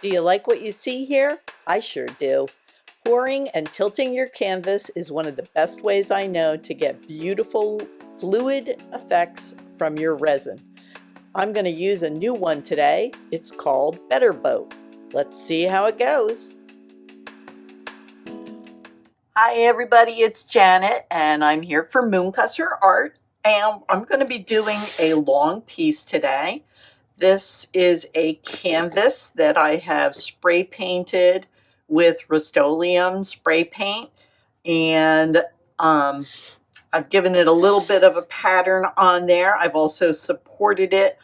Do you like what you see here? I sure do. Pouring and tilting your canvas is one of the best ways I know to get beautiful fluid effects from your resin. I'm going to use a new one today. It's called Better Boat. Let's see how it goes. Hi everybody, it's Janet and I'm here for Moonkusser Art, and I'm going to be doing a long piece today. This is a canvas that I have spray painted with Rustoleum spray paint, and I've given it a little bit of a pattern on there. I've also supported it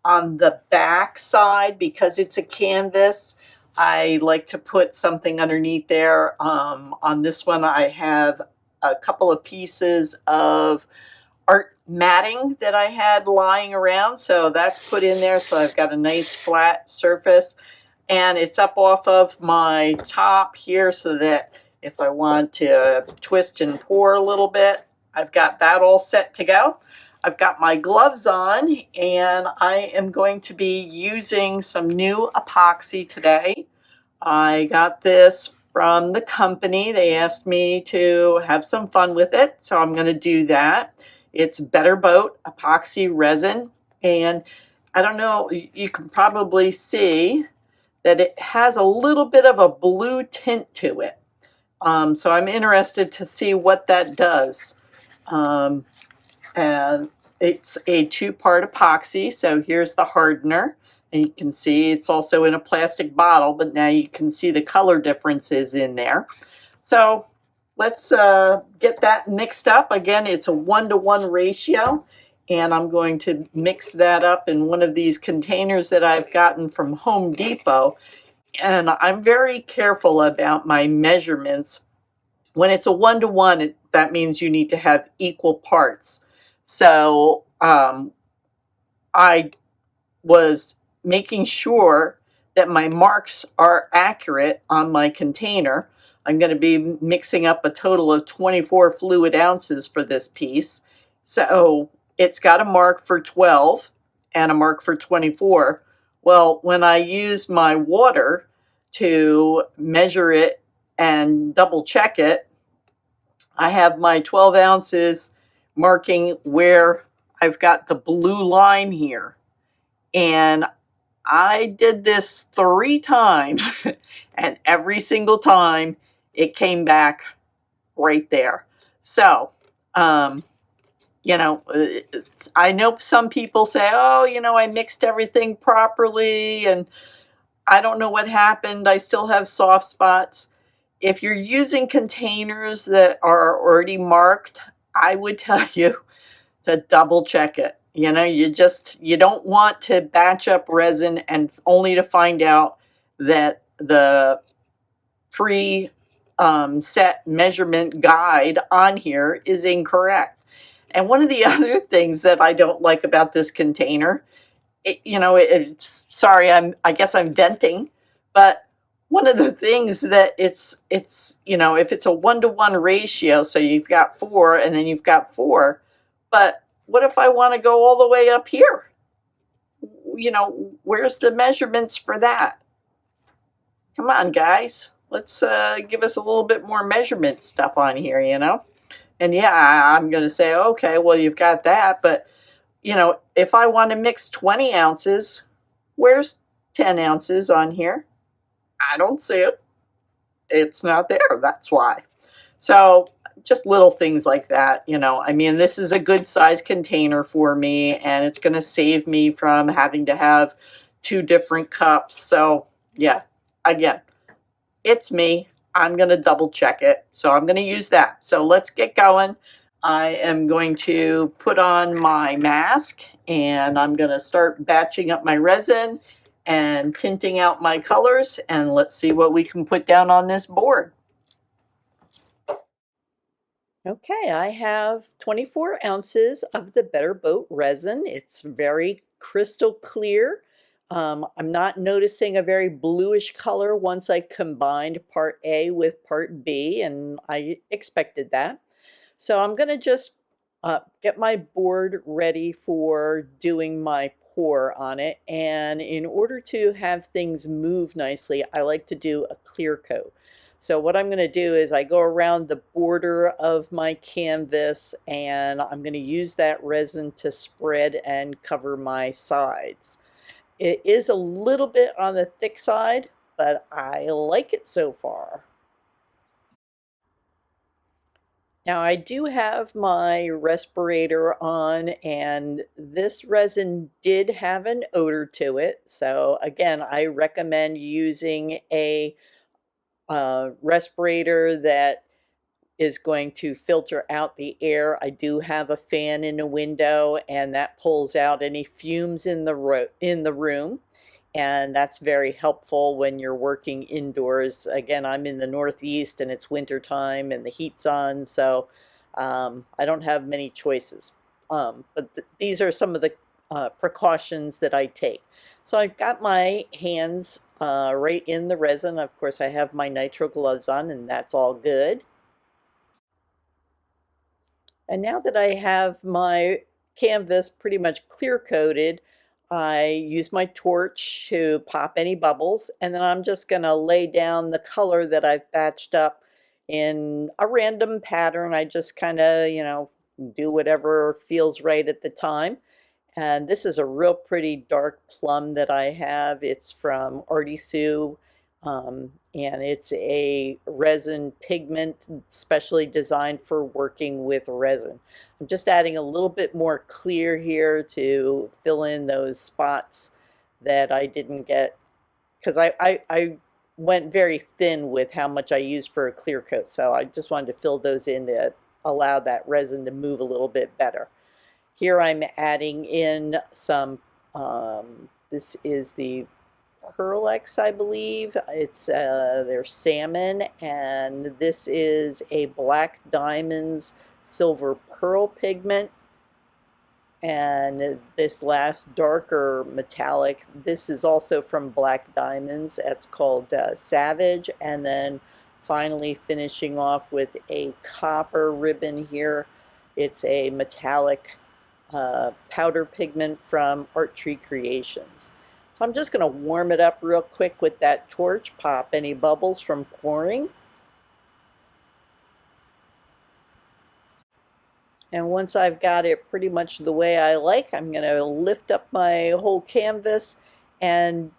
on the back side because it's a canvas. I like to put something underneath there. On this one, I have a couple of pieces of art matting that I had lying around, so that's put in there, so I've got a nice flat surface, and it's up off of my top here so that if I want to twist and pour a little bit, I've got that all set to go. I've got my gloves on, and I am going to be using some new epoxy today. I got this from the company. They asked me to have some fun with it, so I'm going to do that. It's Better Boat Epoxy Resin, and I don't know, you can probably see that it has a little bit of a blue tint to it. So I'm interested to see what that does. And it's a two-part epoxy, so here's the hardener, and you can see it's also in a plastic bottle, but now you can see the color differences in there. So let's get that mixed up. Again, it's a 1-to-1 ratio, and I'm going to mix that up in one of these containers that I've gotten from Home Depot, and I'm very careful about my measurements. When it's a 1-to-1, that means you need to have equal parts. So I was making sure that my marks are accurate on my container. I'm going to be mixing up a total of 24 fluid ounces for this piece. So it's got a mark for 12 and a mark for 24. Well, when I use my water to measure it and double check it, I have my 12 ounces marking where I've got the blue line here. And I did this 3 times, and every single time it came back right there. So, you know, I know some people say, oh, you know, I mixed everything properly and I don't know what happened. I still have soft spots. If you're using containers that are already marked, I would tell you to double check it. You know, you don't want to batch up resin and only to find out that the set measurement guide on here is incorrect. And one of the other things that I don't like about this container, I guess I'm venting, but one of the things that it's if it's a 1-to-1 ratio, so you've got 4 and then you've got 4, but what if I want to go all the way up here? You know, where's the measurements for that? Come on, guys. Let's give us a little bit more measurement stuff on here, you know? And yeah, I'm going to say, okay, well, you've got that, but, you know, if I want to mix 20 ounces, where's 10 ounces on here? I don't see it. It's not there. That's why. So just little things like that, you know. I mean, this is a good size container for me, and it's going to save me from having to have 2 different cups. So yeah, again, it's me. I'm going to double check it. So I'm going to use that. So let's get going. I am going to put on my mask, and I'm going to start batching up my resin and tinting out my colors, and let's see what we can put down on this board. Okay, I have 24 ounces of the Better Boat resin. It's very crystal clear. I'm not noticing a very bluish color once I combined part A with part B, and I expected that. So I'm going to just get my board ready for doing my pour on it, and in order to have things move nicely, I like to do a clear coat. So what I'm going to do is I go around the border of my canvas, and I'm going to use that resin to spread and cover my sides. It is a little bit on the thick side, but I like it so far. Now I do have my respirator on, and this resin did have an odor to it. So again, I recommend using a respirator that is going to filter out the air. I do have a fan in the window, and that pulls out any fumes in the room, and that's very helpful when you're working indoors. Again, I'm in the Northeast and it's winter time and the heat's on, so I don't have many choices. But these are some of the precautions that I take. So I've got my hands right in the resin. Of course, I have my nitro gloves on, and that's all good. And now that I have my canvas pretty much clear coated, I use my torch to pop any bubbles, and then I'm just going to lay down the color that I've batched up in a random pattern. I just kind of, do whatever feels right at the time. And this is a real pretty dark plum that I have. It's from Artisue, and it's a resin pigment specially designed for working with resin. I'm just adding a little bit more clear here to fill in those spots that I didn't get, because I went very thin with how much I used for a clear coat. So I just wanted to fill those in to allow that resin to move a little bit better. Here I'm adding in some, this is the Pearlex, I believe. It's their Salmon, and this is a Black Diamonds Silver Pearl pigment. And this last darker metallic, this is also from Black Diamonds. It's called Savage. And then finally finishing off with a copper ribbon here. It's a metallic powder pigment from Art Tree Creations. So I'm just going to warm it up real quick with that torch, pop any bubbles from pouring. And once I've got it pretty much the way I like, I'm going to lift up my whole canvas and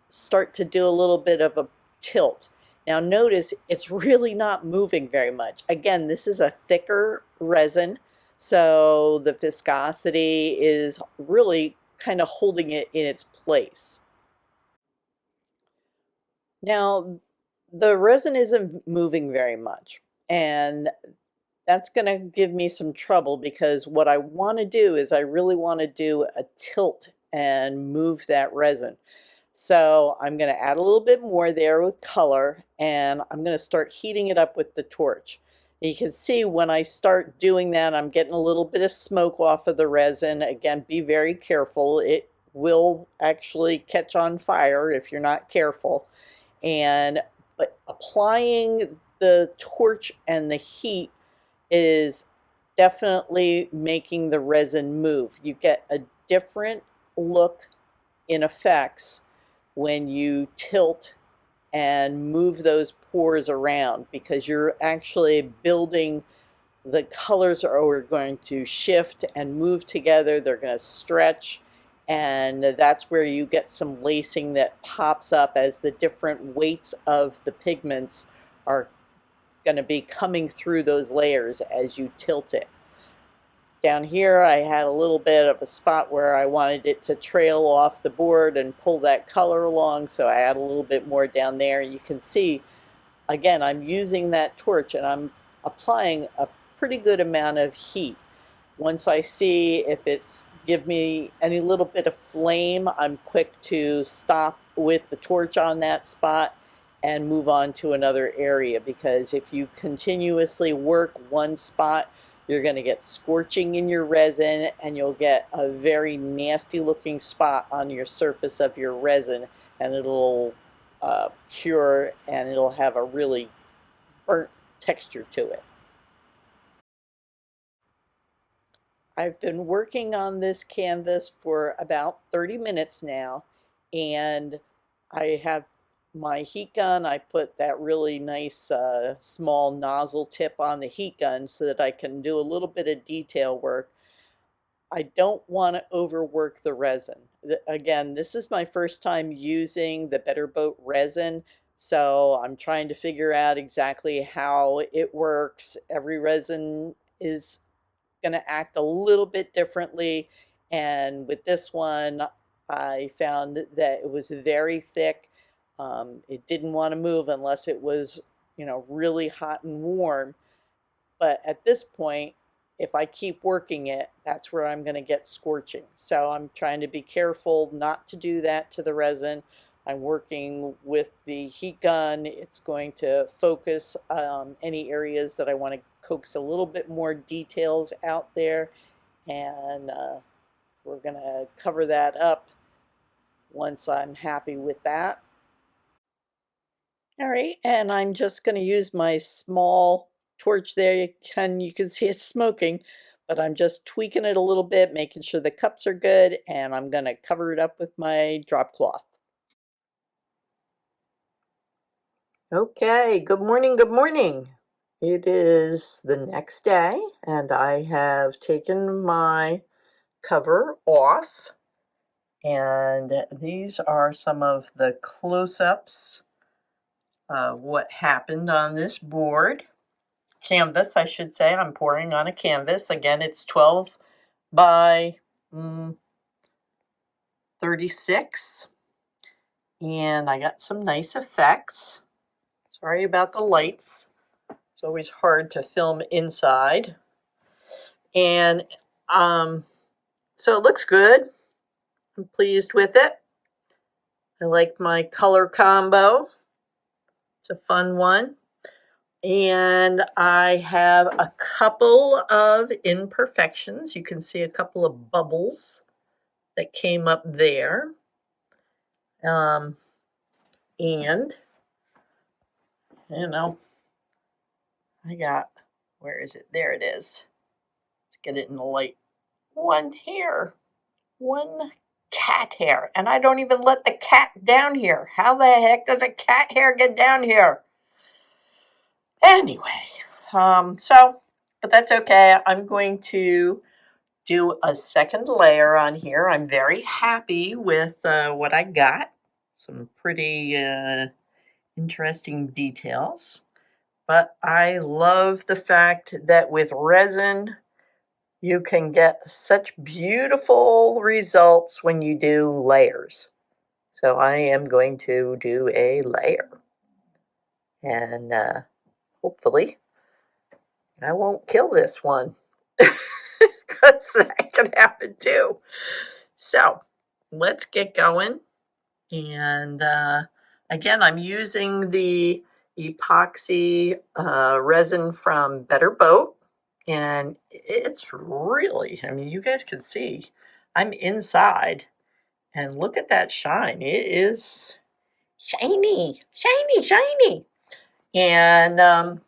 start to do a little bit of a tilt. Now notice it's really not moving very much. Again, this is a thicker resin, so the viscosity is really kind of holding it in its place. Now, the resin isn't moving very much, and that's going to give me some trouble, because what I want to do is I really want to do a tilt and move that resin. So I'm going to add a little bit more there with color, and I'm going to start heating it up with the torch. You can see when I start doing that, I'm getting a little bit of smoke off of the resin. Again, be very careful. It will actually catch on fire if you're not careful. But applying the torch and the heat is definitely making the resin move. You get a different look in effects when you tilt and move those pores around, because you're actually building, the colors are going to shift and move together. They're going to stretch, and that's where you get some lacing that pops up as the different weights of the pigments are going to be coming through those layers as you tilt it. Down here I had a little bit of a spot where I wanted it to trail off the board and pull that color along, so I add a little bit more down there. You can see, again, I'm using that torch and I'm applying a pretty good amount of heat. Once I see if it's give me any little bit of flame, I'm quick to stop with the torch on that spot and move on to another area, because if you continuously work one spot, you're going to get scorching in your resin, and you'll get a very nasty looking spot on your surface of your resin, and it'll cure, and it'll have a really burnt texture to it. I've been working on this canvas for about 30 minutes now, and I have my heat gun. I put that really nice small nozzle tip on the heat gun so that I can do a little bit of detail work. I don't want to overwork the resin. Again, this is my first time using the Better Boat resin, so I'm trying to figure out exactly how it works. Every resin is going to act a little bit differently, and with this one, I found that it was very thick. It didn't want to move unless it was, really hot and warm. But at this point, if I keep working it, that's where I'm going to get scorching. So I'm trying to be careful not to do that to the resin. I'm working with the heat gun. It's going to focus any areas that I want to coax a little bit more details out there. And we're going to cover that up once I'm happy with that. All right, and I'm just going to use my small torch there. You can see it's smoking, but I'm just tweaking it a little bit, making sure the cups are good, and I'm going to cover it up with my drop cloth. Okay, good morning, good morning. It is the next day, and I have taken my cover off, and these are some of the close-ups of what happened on this board. Canvas, I should say. I'm pouring on a canvas. Again, it's 12 by 36. And I got some nice effects. Sorry about the lights. It's always hard to film inside. And so it looks good. I'm pleased with it. I like my color combo. It's a fun one. And I have a couple of imperfections. You can see a couple of bubbles that came up there. And, I got, where is it? There it is. Let's get it in the light. One hair. One cat hair. And I don't even let the cat down here. How the heck does a cat hair get down here? Anyway, but that's okay. I'm going to do a second layer on here. I'm very happy with what I got. Some pretty interesting details. But I love the fact that with resin, you can get such beautiful results when you do layers. So I am going to do a layer. And hopefully I won't kill this one. Because that can happen too. So let's get going. And again, I'm using the epoxy resin from Better Boat. And it's really, you guys can see, I'm inside. And look at that shine. It is shiny, shiny, shiny. And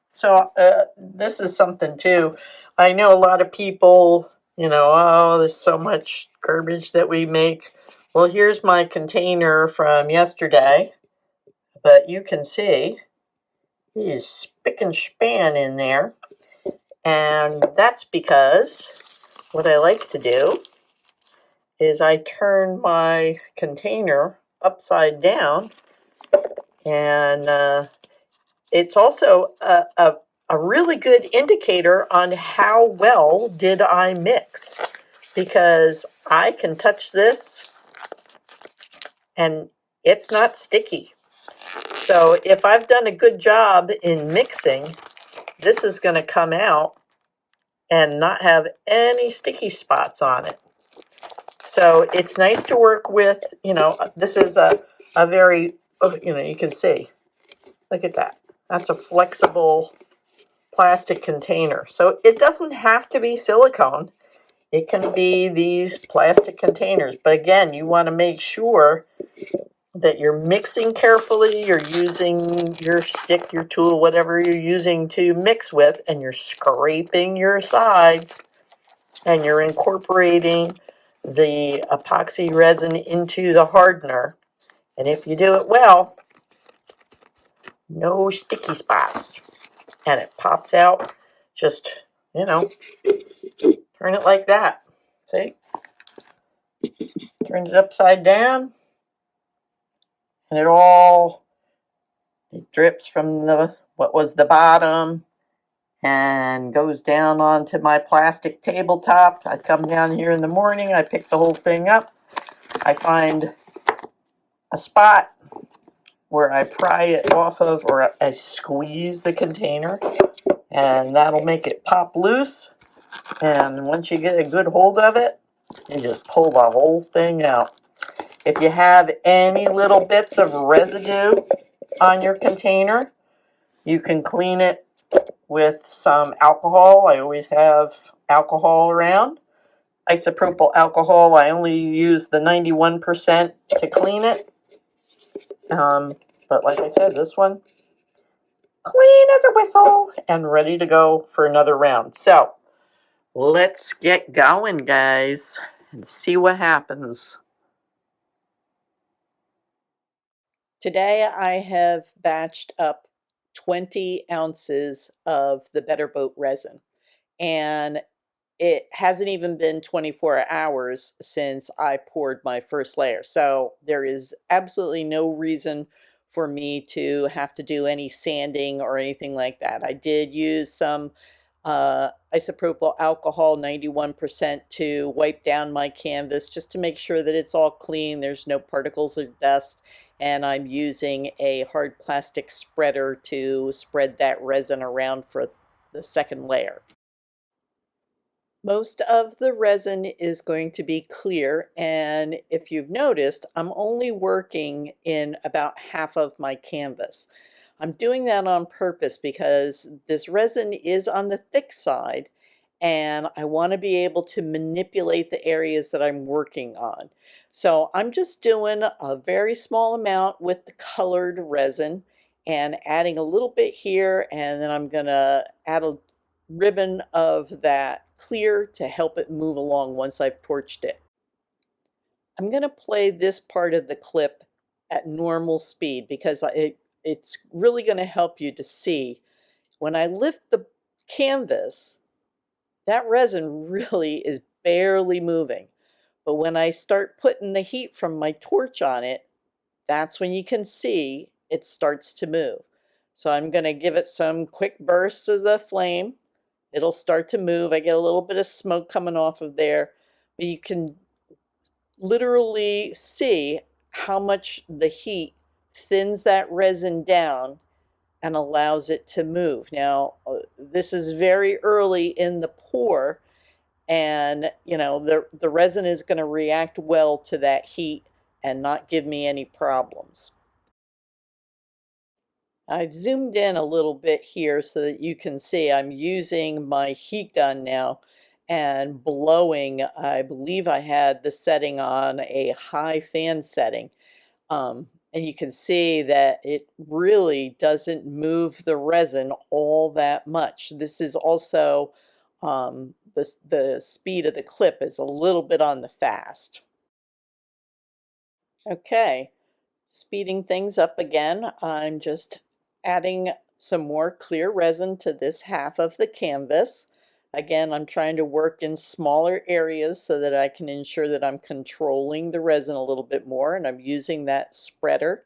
so this is something too. I know a lot of people, oh, there's so much garbage that we make. Well, here's my container from yesterday, but you can see it is spick and span in there. And that's because what I like to do is I turn my container upside down, and it's also a really good indicator on how well did I mix, because I can touch this and it's not sticky. So if I've done a good job in mixing, this is going to come out and not have any sticky spots on it. So it's nice to work with. This is a very, you can see, look at that. That's a flexible plastic container. So it doesn't have to be silicone. It can be these plastic containers. But again, you want to make sure that you're mixing carefully, you're using your stick, your tool, whatever you're using to mix with, and you're scraping your sides and you're incorporating the epoxy resin into the hardener. And if you do it well, no sticky spots. And it pops out, just, turn it like that. See? Turn it upside down, and it drips from what was the bottom and goes down onto my plastic tabletop. I come down here in the morning, I pick the whole thing up. I find a spot where I pry it off of, or I squeeze the container, and that'll make it pop loose. And once you get a good hold of it, you just pull the whole thing out. If you have any little bits of residue on your container, you can clean it with some alcohol. I always have alcohol around. Isopropyl alcohol, I only use the 91% to clean it. But like I said, this one, clean as a whistle and ready to go for another round. So let's get going, guys, and see what happens. Today I have batched up 20 ounces of the Better Boat resin, and it hasn't even been 24 hours since I poured my first layer. So there is absolutely no reason for me to have to do any sanding or anything like that. I did use some isopropyl alcohol 91% to wipe down my canvas just to make sure that it's all clean, there's no particles of dust, and I'm using a hard plastic spreader to spread that resin around for the second layer. Most of the resin is going to be clear, and if you've noticed, I'm only working in about half of my canvas. I'm doing that on purpose because this resin is on the thick side, and I want to be able to manipulate the areas that I'm working on. So I'm just doing a very small amount with the colored resin and adding a little bit here, and then I'm going to add a ribbon of that clear to help it move along once I've torched it. I'm going to play this part of the clip at normal speed because it's really going to help you to see when I lift the canvas, that resin really is barely moving. But when I start putting the heat from my torch on it, that's when you can see it starts to move. So I'm going to give it some quick bursts of the flame. It'll start to move. I get a little bit of smoke coming off of there, but you can literally see how much the heat thins that resin down and allows it to move. Now, this is very early in the pour, and the resin is going to react well to that heat and not give me any problems. I've zoomed in a little bit here so that you can see I'm using my heat gun now and blowing. I believe I had the setting on a high fan setting. And you can see that it really doesn't move the resin all that much. This is also, the speed of the clip is a little bit on the fast. Okay. Speeding things up again, I'm just adding some more clear resin to this half of the canvas. Again, I'm trying to work in smaller areas so that I can ensure that I'm controlling the resin a little bit more, and I'm using that spreader,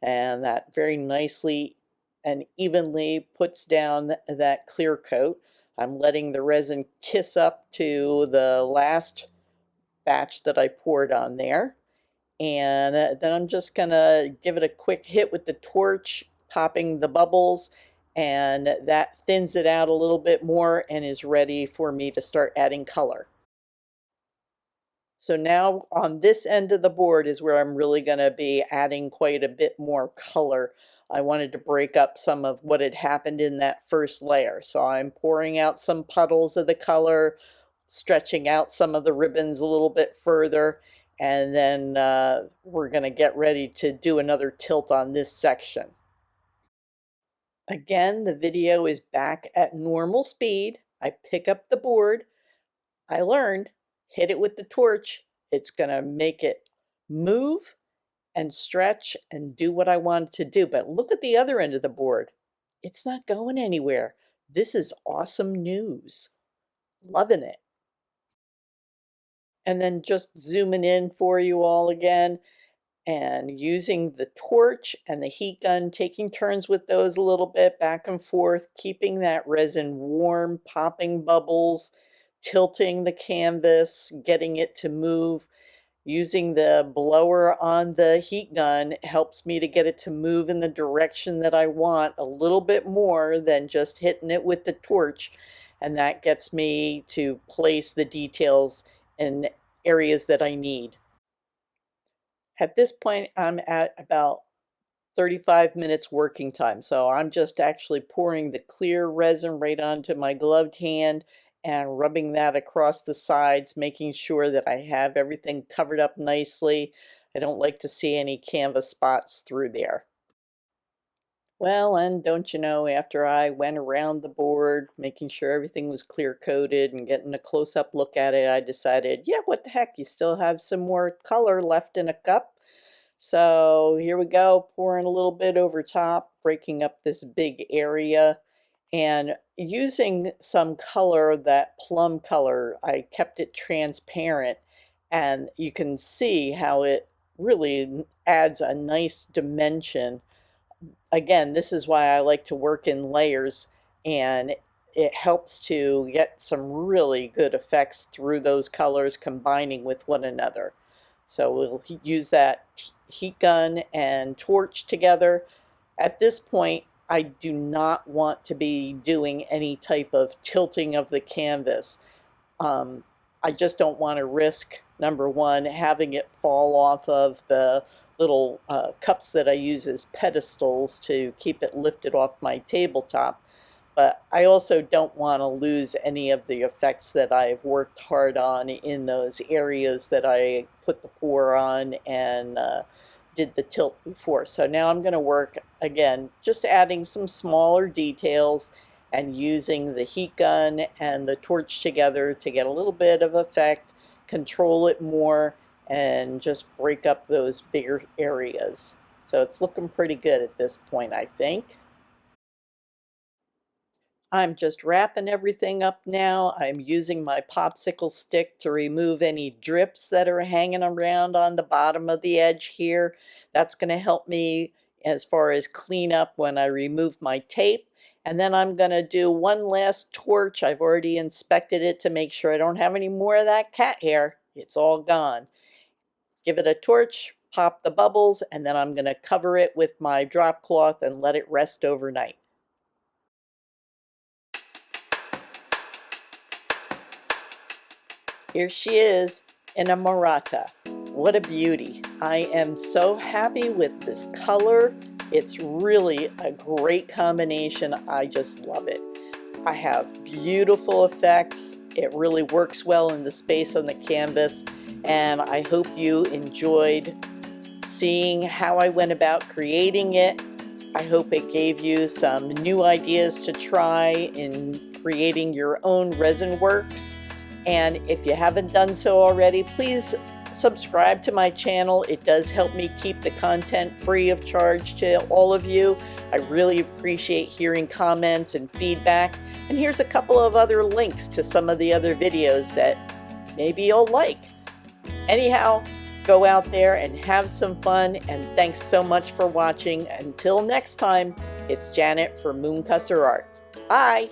and that very nicely and evenly puts down that clear coat. I'm letting the resin kiss up to the last batch that I poured on there. And then I'm just gonna give it a quick hit with the torch, popping the bubbles, and that thins it out a little bit more and is ready for me to start adding color. So now on this end of the board is where I'm really gonna be adding quite a bit more color. I wanted to break up some of what had happened in that first layer. So I'm pouring out some puddles of the color, stretching out some of the ribbons a little bit further, and then we're going to get ready to do another tilt on this section. Again, the video is back at normal speed. I pick up the board, I learned, hit it with the torch. It's going to make it move and stretch and do what I want it to do. But look at the other end of the board. It's not going anywhere. This is awesome news. Loving it. And then just zooming in for you all again and using the torch and the heat gun, taking turns with those a little bit back and forth, keeping that resin warm, popping bubbles, tilting the canvas, getting it to move. Using the blower on the heat gun helps me to get it to move in the direction that I want a little bit more than just hitting it with the torch. And that gets me to place the details in areas that I need. At this point, I'm at about 35 minutes working time. So I'm just actually pouring the clear resin right onto my gloved hand and rubbing that across the sides, making sure that I have everything covered up nicely. I don't like to see any canvas spots through there. Well, and don't you know, after I went around the board, making sure everything was clear coated and getting a close-up look at it, I decided, yeah, what the heck, you still have some more color left in a cup. So here we go, pouring a little bit over top, breaking up this big area, and using some color, that plum color, I kept it transparent, and you can see how it really adds a nice dimension. Again, this is why I like to work in layers, and it helps to get some really good effects through those colors combining with one another. So we'll use that heat gun and torch together. At this point, I do not want to be doing any type of tilting of the canvas. I just don't want to risk, number one, having it fall off of the little cups that I use as pedestals to keep it lifted off my tabletop. But I also don't want to lose any of the effects that I've worked hard on in those areas that I put the pour on and did the tilt before. So now I'm going to work again, just adding some smaller details and using the heat gun and the torch together to get a little bit of effect, control it more, and just break up those bigger areas. So it's looking pretty good at this point, I think. I'm just wrapping everything up now. I'm using my popsicle stick to remove any drips that are hanging around on the bottom of the edge here. That's going to help me as far as clean up when I remove my tape. And then I'm going to do one last torch. I've already inspected it to make sure I don't have any more of that cat hair. It's all gone. Give it a torch, pop the bubbles, and then I'm going to cover it with my drop cloth and let it rest overnight. Here she is in a Maratta. What a beauty. I am so happy with this color. It's really a great combination. I just love it. I have beautiful effects. It really works well in the space on the canvas, and I hope you enjoyed seeing how I went about creating it. I hope it gave you some new ideas to try in creating your own resin works. And if you haven't done so already, please subscribe to my channel. It does help me keep the content free of charge to all of you. I really appreciate hearing comments and feedback. And here's a couple of other links to some of the other videos that maybe you'll like. Anyhow, go out there and have some fun, and thanks so much for watching. Until next time, it's Janet for Moonkusser Art. Bye!